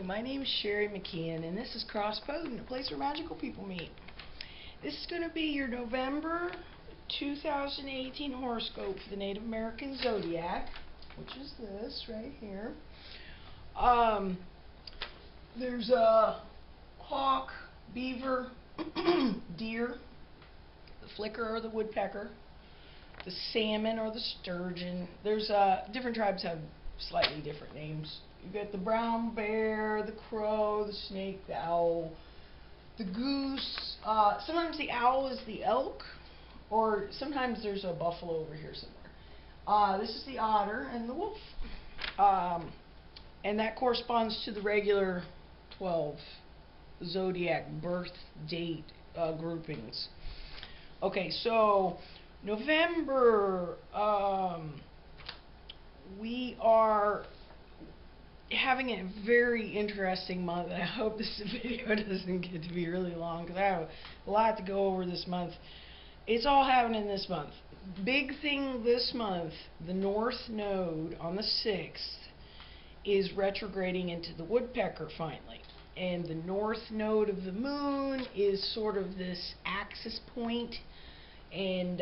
my name is Sherry McKeon, and this is Crosspotin, a place where magical people meet. This is going to be your November 2018 horoscope for the Native American Zodiac, which is this right here. There's a hawk, beaver, deer, the flicker or the woodpecker, the salmon or the sturgeon. There's different tribes have slightly different names. You got the brown bear, the crow, the snake, the owl, the goose. Sometimes the owl is the elk, or sometimes there's a buffalo over here somewhere. This is the otter and the wolf. And that corresponds to the regular 12 Zodiac birth date groupings. Okay, so November, we are having a very interesting month. I hope this video doesn't get to be really long because I have a lot to go over this month. It's all happening this month. Big thing this month, the North Node on the 6th is retrograding into the woodpecker finally. And the North Node of the moon is sort of this axis point, and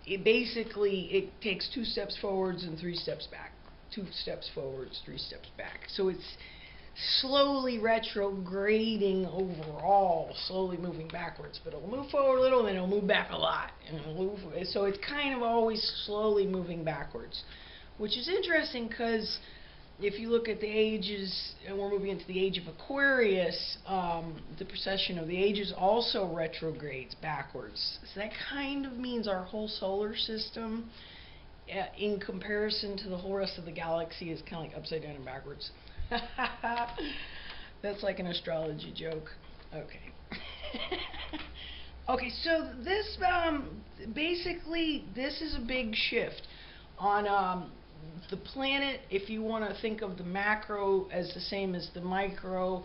it takes 2 steps forwards and 3 steps back. 2 steps forwards, 3 steps back. So it's slowly retrograding overall, slowly moving backwards. But it'll move forward a little, and then it'll move back a lot. So it's kind of always slowly moving backwards, which is interesting because if you look at the ages, and we're moving into the age of Aquarius, the precession of the ages also retrogrades backwards. So that kind of means our whole solar system, in comparison to the whole rest of the galaxy, is kind of like upside down and backwards. That's like an astrology joke. Okay. Okay, so this, basically, this is a big shift on the planet. If you want to think of the macro as the same as the micro,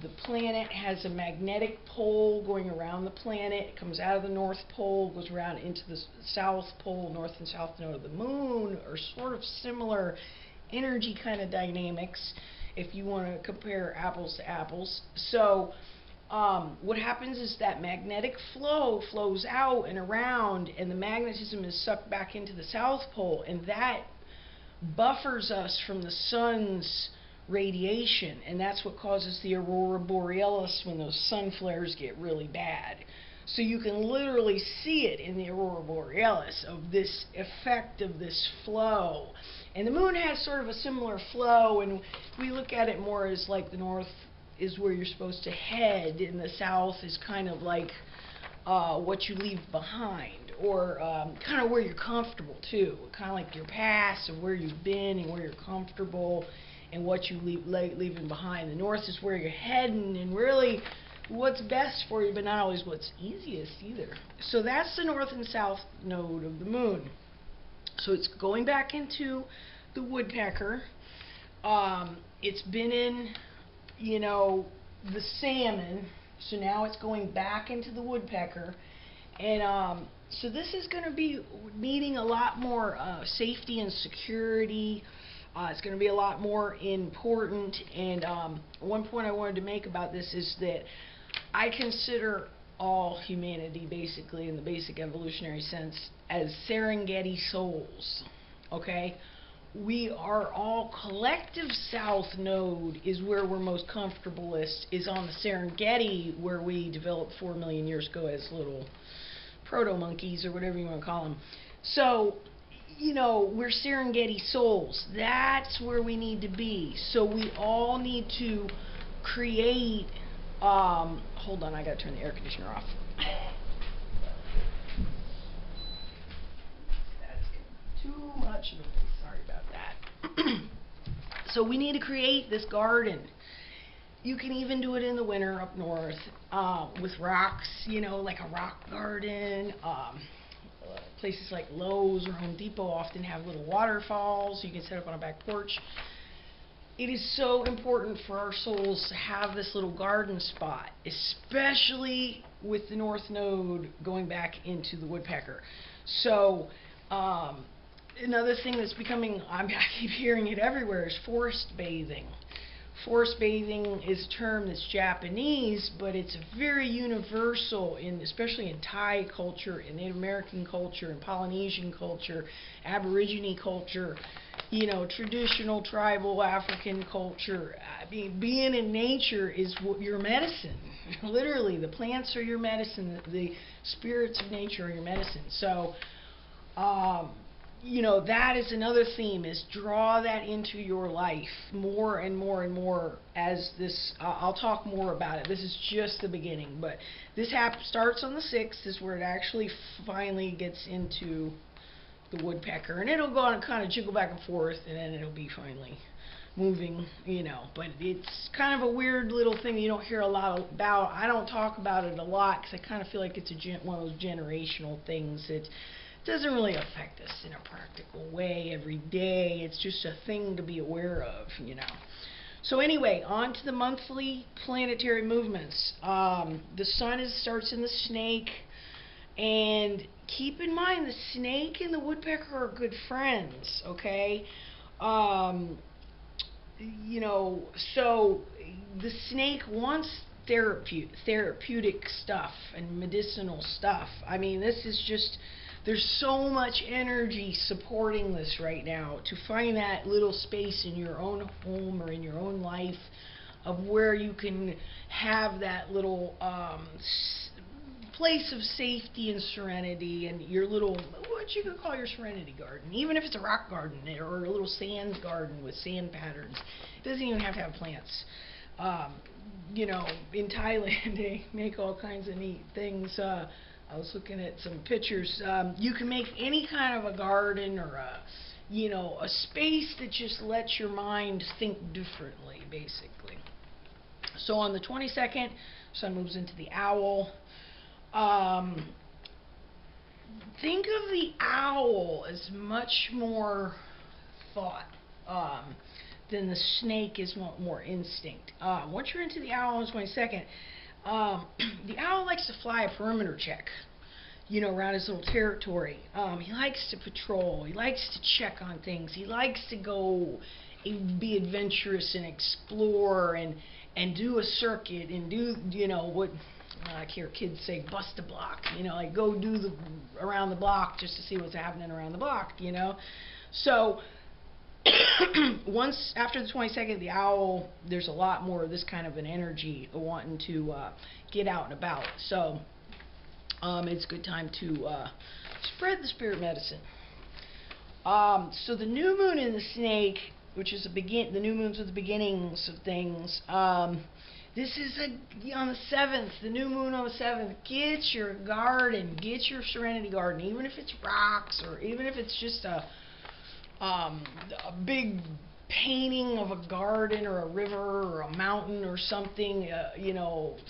the planet has a magnetic pole going around the planet. It comes out of the North Pole, goes around into the South Pole. North and South node of the moon are sort of similar energy kind of dynamics if you want to compare apples to apples. So what happens is that magnetic flow flows out and around, and the magnetism is sucked back into the South Pole, and that buffers us from the sun's radiation, and that's what causes the aurora borealis when those sun flares get really bad. So you can literally see it in the aurora borealis, of this effect of this flow. And the moon has sort of a similar flow, and we look at it more as like the north is where you're supposed to head, and the south is kind of like what you leave behind, or kind of where you're comfortable too, kind of like your past and where you've been and where you're comfortable and what you leaving behind. The north is where you're heading and really what's best for you, but not always what's easiest either. So that's the north and south node of the moon. So it's going back into the woodpecker. It's been in, the salmon. So now it's going back into the woodpecker, and so this is going to be needing a lot more safety and security. It's going to be a lot more important, and one point I wanted to make about this is that I consider all humanity, basically, in the basic evolutionary sense, as Serengeti souls, okay? We are all collective south node is where we're most comfortablest, is on the Serengeti, where we developed 4 million years ago as little proto-monkeys, or whatever you want to call them. So, we're Serengeti souls. That's where we need to be. So we all need to create, hold on, I gotta turn the air conditioner off. That's too much noise. Sorry about that. So we need to create this garden. You can even do it in the winter up north with rocks, like a rock garden. Places like Lowe's or Home Depot often have little waterfalls you can set up on a back porch. It is so important for our souls to have this little garden spot, especially with the North Node going back into the woodpecker. So another thing that's becoming, I keep hearing it everywhere, is forest bathing. forest bathing is a term that's Japanese, but it's very universal, especially in Thai culture, in Native American culture, in Polynesian culture, Aborigine culture, traditional tribal African culture. I mean, being in nature is your medicine. Literally, the plants are your medicine. The spirits of nature are your medicine. So, that is another theme, is draw that into your life more and more and more as this, I'll talk more about it. This is just the beginning, but this starts on the 6th, is where it actually finally gets into the woodpecker, and it'll go on and kind of jiggle back and forth, and then it'll be finally moving, but it's kind of a weird little thing you don't hear a lot about. I don't talk about it a lot because I kind of feel like it's one of those generational things that doesn't really affect us in a practical way every day. It's just a thing to be aware of, So anyway, on to the monthly planetary movements. The sun starts in the snake, and keep in mind the snake and the woodpecker are good friends, okay? So the snake wants therapeutic stuff and medicinal stuff. I mean, this is just, there's so much energy supporting this right now, to find that little space in your own home or in your own life of where you can have that little place of safety and serenity, and your little, what you could call your serenity garden, even if it's a rock garden or a little sand garden with sand patterns. It doesn't even have to have plants. In Thailand they make all kinds of neat things. I was looking at some pictures. You can make any kind of a garden or a space that just lets your mind think differently, basically. So on the 22nd, sun moves into the owl. Think of the owl as much more thought than the snake is more instinct. Once you're into the owl on the 22nd, the owl likes to fly a perimeter check, around his little territory. He likes to patrol. He likes to check on things. He likes to go and be adventurous and explore and do a circuit and do, what I hear kids say, bust a block, like go do around the block just to see what's happening around the block, So, once after the 22nd, the owl, there's a lot more of this kind of an energy wanting to get out and about. So, it's a good time to spread the spirit medicine. So the new moon in the snake, which is the new moons are the beginnings of things. This is on the 7th, the new moon on the 7th. Get your garden, get your serenity garden, even if it's rocks or even if it's just a big painting of a garden or a river or a mountain or something,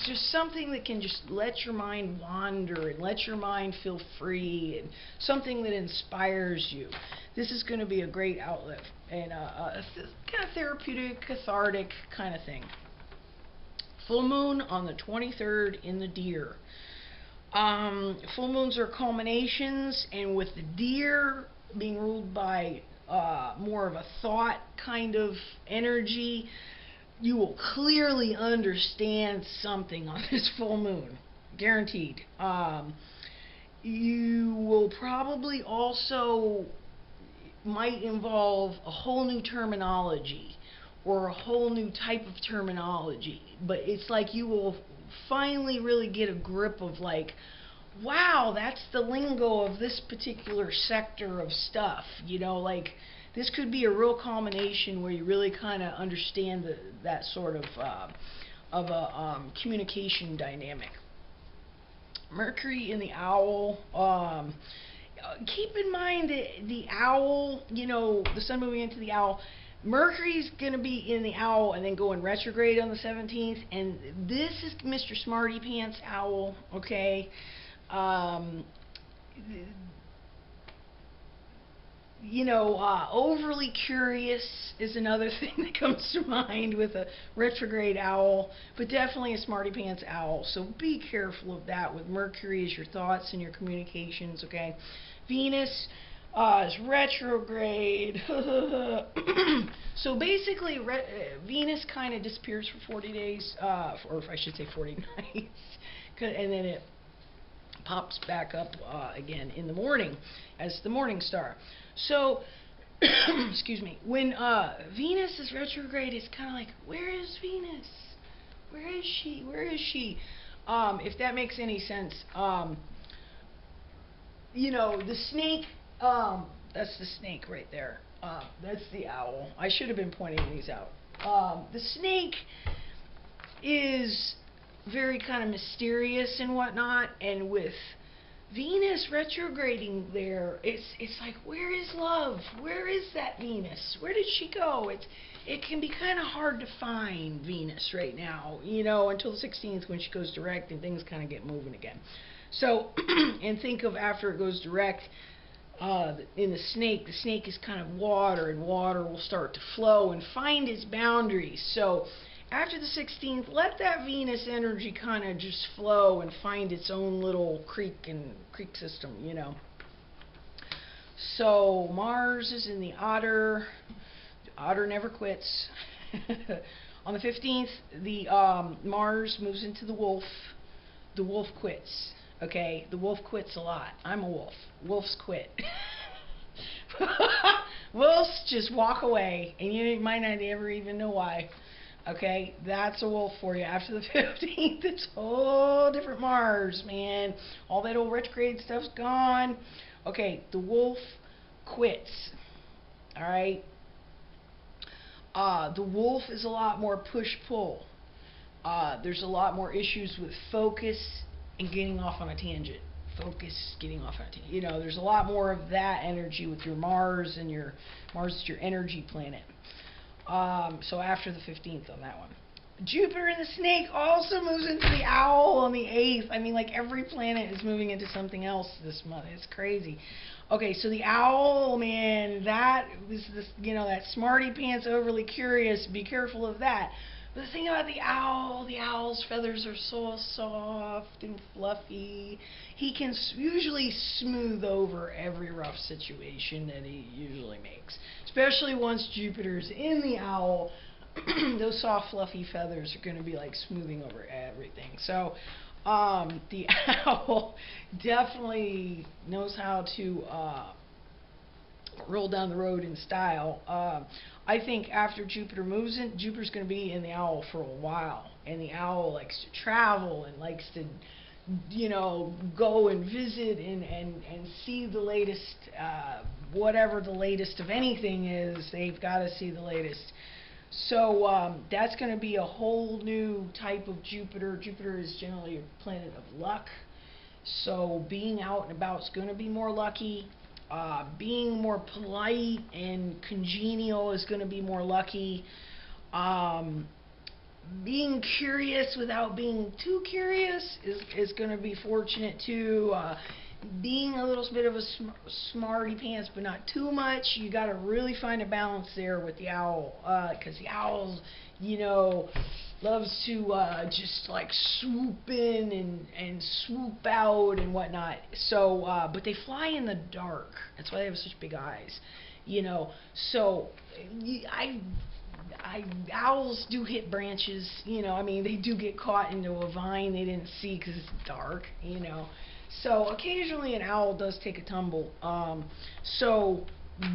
just something that can just let your mind wander and let your mind feel free, and something that inspires you. This is going to be a great outlet and a kind of therapeutic, cathartic kind of thing. Full moon on the 23rd in the deer. Full moons are culminations, and with the deer being ruled by more of a thought kind of energy, you will clearly understand something on this full moon. Guaranteed. You will probably also might involve a whole new terminology or a whole new type of terminology, but it's like you will finally really get a grip of like, wow, that's the lingo of this particular sector of stuff, like this could be a real combination where you really kind of understand that sort of a communication dynamic. Mercury in the owl. Keep in mind that the owl, the sun moving into the owl, Mercury's going to be in the owl and then go in retrograde on the 17th, and this is Mr. Smarty Pants Owl, okay? Overly curious is another thing that comes to mind with a retrograde owl, but definitely a Smarty Pants Owl, so be careful of that with Mercury as your thoughts and your communications, okay? Venus, It's retrograde. So basically, Venus kind of disappears for 40 days, or I should say 40 nights, and then it pops back up again in the morning as the morning star. So, excuse me, when Venus is retrograde, it's kind of like, where is Venus? Where is she? Where is she? If that makes any sense. You know, the snake, that's the snake right there. That's the owl. I should have been pointing these out. The snake is very kind of mysterious and whatnot, and with Venus retrograding there, it's like, where is love? Where is that Venus? Where did she go? It can be kind of hard to find Venus right now, you know, until the 16th when she goes direct and things kind of get moving again. So, and think of after it goes direct, in the snake is kind of water, and water will start to flow and find its boundaries. So, after the 16th, let that Venus energy kind of just flow and find its own little creek system, you know. So, Mars is in the Otter. The Otter never quits. On the 15th, the Mars moves into the Wolf. The Wolf quits. Okay, the wolf quits a lot. I'm a wolf. Wolves quit. Wolves just walk away, and you might not ever even know why. Okay, that's a wolf for you. After the 15th, it's a whole different Mars, man. All that old retrograde stuff's gone. Okay, the wolf quits. Alright? The wolf is a lot more push-pull. There's a lot more issues with focus and getting off on a tangent. Focus, getting off on a tangent. You know, there's a lot more of that energy with your Mars, and your Mars is your energy planet. So after the 15th on that one. Jupiter in the Snake also moves into the Owl on the 8th. I mean, like, every planet is moving into something else this month. It's crazy. Okay, so the Owl, man, that was this, you know, that smarty pants, overly curious. Be careful of that. But the thing about the owl's feathers are so soft and fluffy. He can usually smooth over every rough situation that he usually makes. Especially once Jupiter's in the owl, those soft fluffy feathers are going to be like smoothing over everything. So the owl definitely knows how to roll down the road in style. I think after Jupiter moves in, Jupiter's going to be in the owl for a while, and the owl likes to travel and likes to, you know, go and visit and see the latest, whatever the latest of anything is. They've got to see the latest. So that's going to be a whole new type of Jupiter. Jupiter is generally a planet of luck, so being out and about is going to be more lucky. Being more polite and congenial is going to be more lucky. Being curious without being too curious is going to be fortunate too. Being a little bit of a smarty pants, but not too much. You got to really find a balance there with the owl, because the owl, you know, loves to just like swoop in and swoop out and whatnot. So, but they fly in the dark. That's why they have such big eyes, you know. So, owls do hit branches, you know. I mean, they do get caught into a vine they didn't see because it's dark, you know. So occasionally an owl does take a tumble. So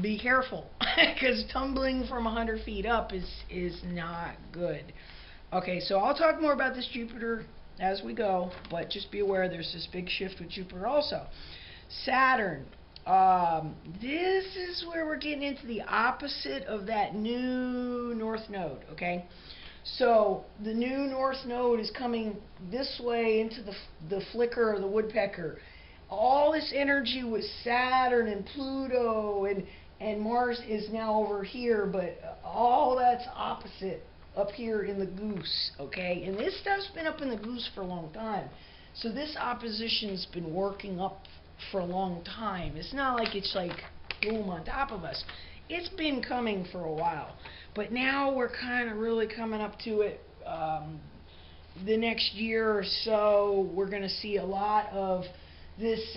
be careful, because tumbling from 100 feet up is not good. Okay, so I'll talk more about this Jupiter as we go, but just be aware there's this big shift with Jupiter also. Saturn. This is where we're getting into the opposite of that new North Node, okay? So the new North Node is coming this way into the flicker or the woodpecker. All this energy with Saturn and Pluto and Mars is now over here, but all that's opposite up here in the goose, okay? And this stuff's been up in the goose for a long time. So this opposition's been working up for a long time. It's not like it's like boom on top of us. It's been coming for a while. But now we're kind of really coming up to it. The next year or so, we're going to see a lot of this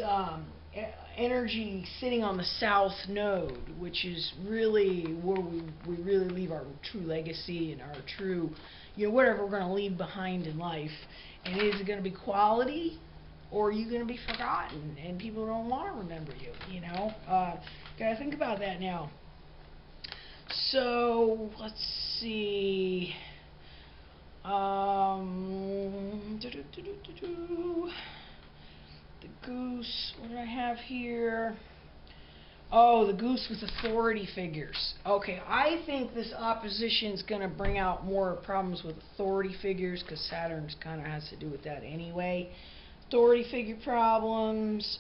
energy sitting on the south node, which is really where we really leave our true legacy and our true, whatever we're going to leave behind in life. And is it going to be quality, or are you going to be forgotten and people don't want to remember you? Gotta think about that now. So let's see. The goose, what do I have here? Oh, the goose with authority figures. Okay, I think this opposition is going to bring out more problems with authority figures, because Saturn kind of has to do with that anyway. Authority figure problems.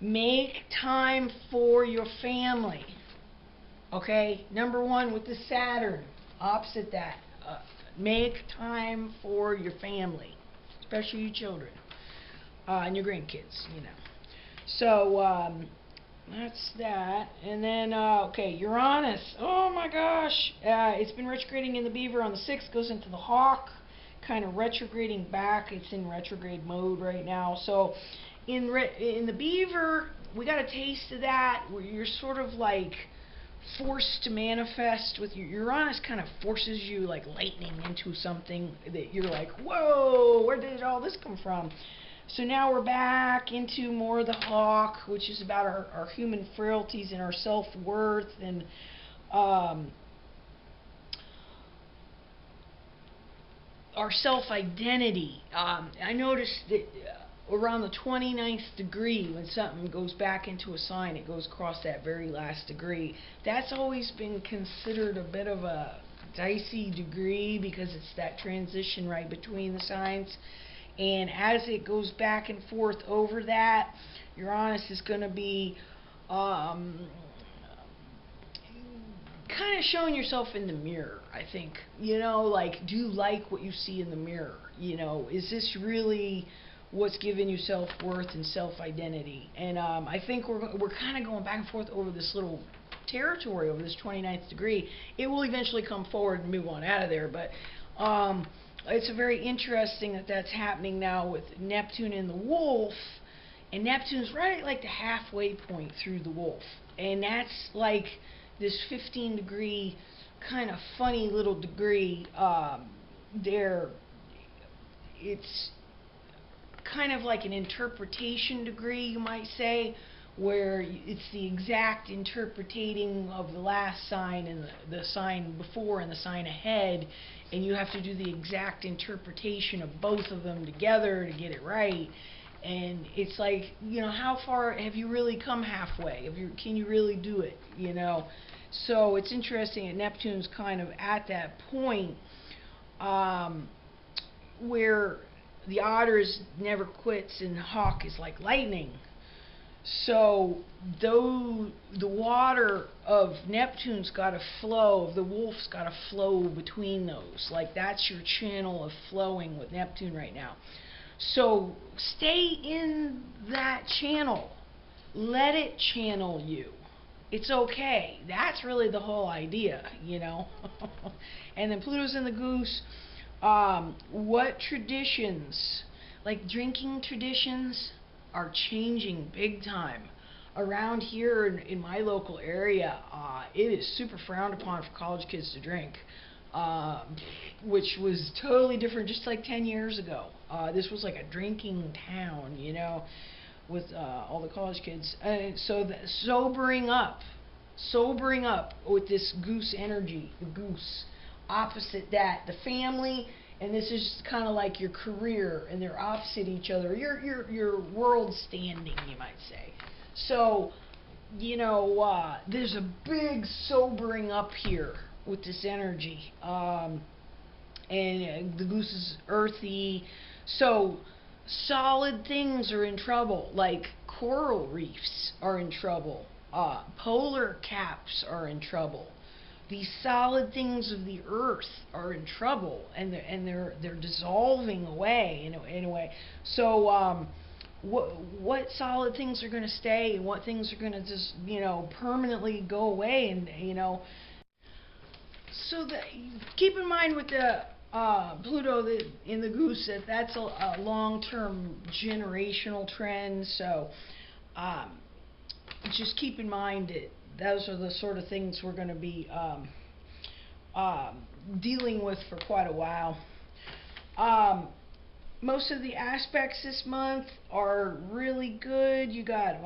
Make time for your family. Okay, number one with the Saturn, opposite that. Make time for your family, especially your children. And your grandkids, So, that's that. And then, okay, Uranus. Oh my gosh. It's been retrograding in the Beaver on the 6th, goes into the Hawk, kind of retrograding back. It's in retrograde mode right now. So, in the Beaver, we got a taste of that, where you're sort of like forced to manifest with your Uranus. Kind of forces you like lightning into something that you're like, whoa, where did all this come from? So now we're back into more of the Hawk, which is about our human frailties and our self-worth and our self-identity. I noticed that around the 29th degree, when something goes back into a sign, it goes across that very last degree. That's always been considered a bit of a dicey degree, because it's that transition right between the signs. And as it goes back and forth over that, Uranus is going to be kind of showing yourself in the mirror, I think. Like, do you like what you see in the mirror? Is this really what's giving you self-worth and self-identity? And I think we're kind of going back and forth over this little territory, over this 29th degree. It will eventually come forward and move on out of there, but it's very interesting that that's happening now with Neptune in the Wolf, and Neptune's right at like the halfway point through the Wolf, and that's like this 15 degree kind of funny little degree there. It's kind of like an interpretation degree, you might say, where it's the exact interpreting of the last sign and the sign before and the sign ahead, and you have to do the exact interpretation of both of them together to get it right. And it's like, how far have you really come halfway? Can you really do it? So it's interesting that Neptune's kind of at that point where the otter never quits and Hawk is like lightning. So though the water of Neptune's got to flow, the Wolf's got to flow between those. Like, that's your channel of flowing with Neptune right now. So stay in that channel. Let it channel you. It's okay. That's really the whole idea, And then Pluto's in the Goose. What traditions, like drinking traditions, are changing big time. Around here in my local area, it is super frowned upon for college kids to drink, which was totally different just like 10 years ago. This was like a drinking town, with all the college kids. So sobering up with this goose energy, the goose. Opposite that, the family. And this is kind of like your career, and they're opposite each other. Your world standing, you might say. So, there's a big sobering up here with this energy. And the goose is earthy. So, solid things are in trouble, like coral reefs are in trouble. Polar caps are in trouble. These solid things of the earth are in trouble, and they're dissolving away in a way. So what solid things are going to stay, and what things are going to just permanently go away, and So keep in mind with the Pluto in the goose, that's a long-term generational trend. So just keep in mind that those are the sort of things we're going to be dealing with for quite a while. Most of the aspects this month are really good. You got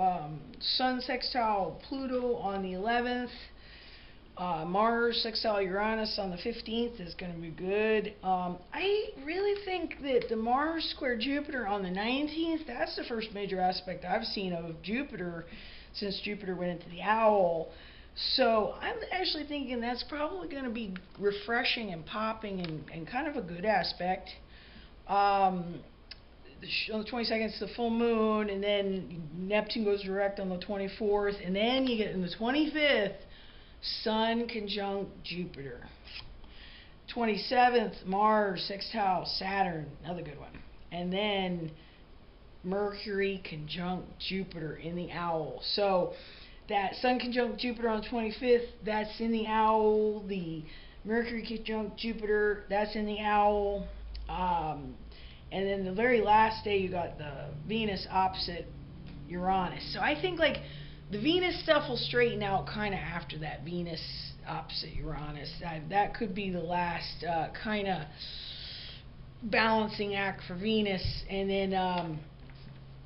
Sun sextile Pluto on the 11th. Mars sextile Uranus on the 15th is going to be good. I really think that the Mars square Jupiter on the 19th, that's the first major aspect I've seen of Jupiter since Jupiter went into the Owl. So I'm actually thinking that's probably going to be refreshing and popping and kind of a good aspect. On the 22nd it's the full moon, and then Neptune goes direct on the 24th, and then you get in the 25th, Sun conjunct Jupiter. 27th, Mars sextile Saturn, another good one. And then Mercury conjunct Jupiter in the Owl. So that Sun conjunct Jupiter on the 25th, that's in the Owl. The Mercury conjunct Jupiter, that's in the Owl. And then the very last day you got the Venus opposite Uranus. So I think like the Venus stuff will straighten out kind of after that Venus opposite Uranus. That could be the last kind of balancing act for Venus. And then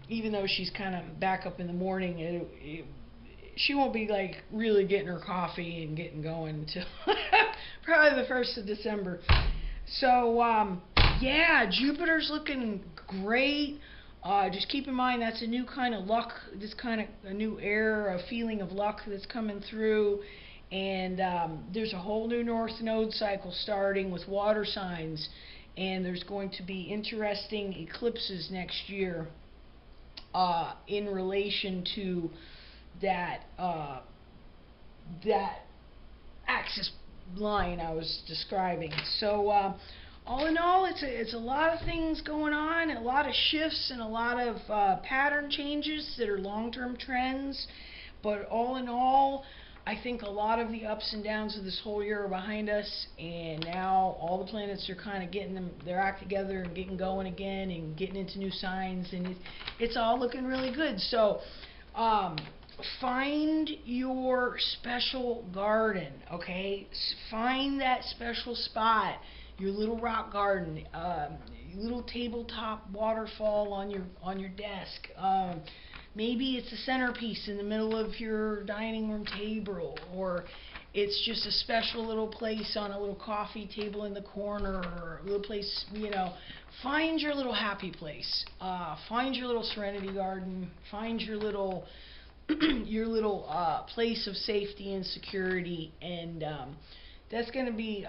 even though she's kind of back up in the morning, she won't be like really getting her coffee and getting going until probably the 1st of December. So yeah, Jupiter's looking great. Just keep in mind that's a new kind of luck, this kind of a new era, a feeling of luck that's coming through. And there's a whole new North Node cycle starting with water signs, and there's going to be interesting eclipses next year in relation to that that axis line I was describing. So all in all, it's a lot of things going on, and a lot of shifts, and a lot of pattern changes that are long-term trends. But all in all, I think a lot of the ups and downs of this whole year are behind us, and now all the planets are kind of getting their act together and getting going again and getting into new signs, and it's all looking really good. So find your special garden, okay? Find that special spot, your little rock garden, little tabletop waterfall on your desk. Maybe it's a centerpiece in the middle of your dining room table, or it's just a special little place on a little coffee table in the corner, or a little place, you know. Find your little happy place. Find your little serenity garden. Find your little place of safety and security, and that's going to be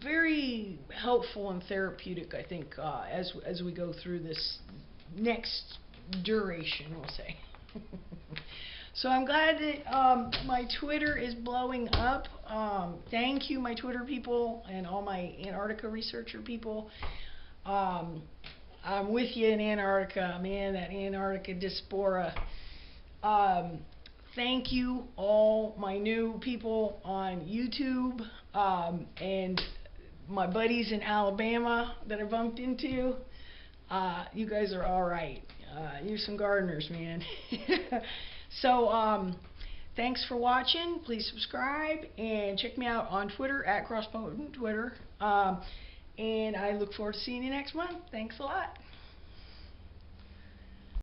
very helpful and therapeutic, I think, as we go through this next duration, we'll say. So I'm glad that my Twitter is blowing up. Thank you, my Twitter people and all my Antarctica researcher people. I'm with you in Antarctica, man, that Antarctica diaspora. Thank you, all my new people on YouTube, and my buddies in Alabama that I bumped into. You guys are all right. You're some gardeners, man. So, thanks for watching. Please subscribe and check me out on Twitter at CrossPotent Twitter. And I look forward to seeing you next month. Thanks a lot.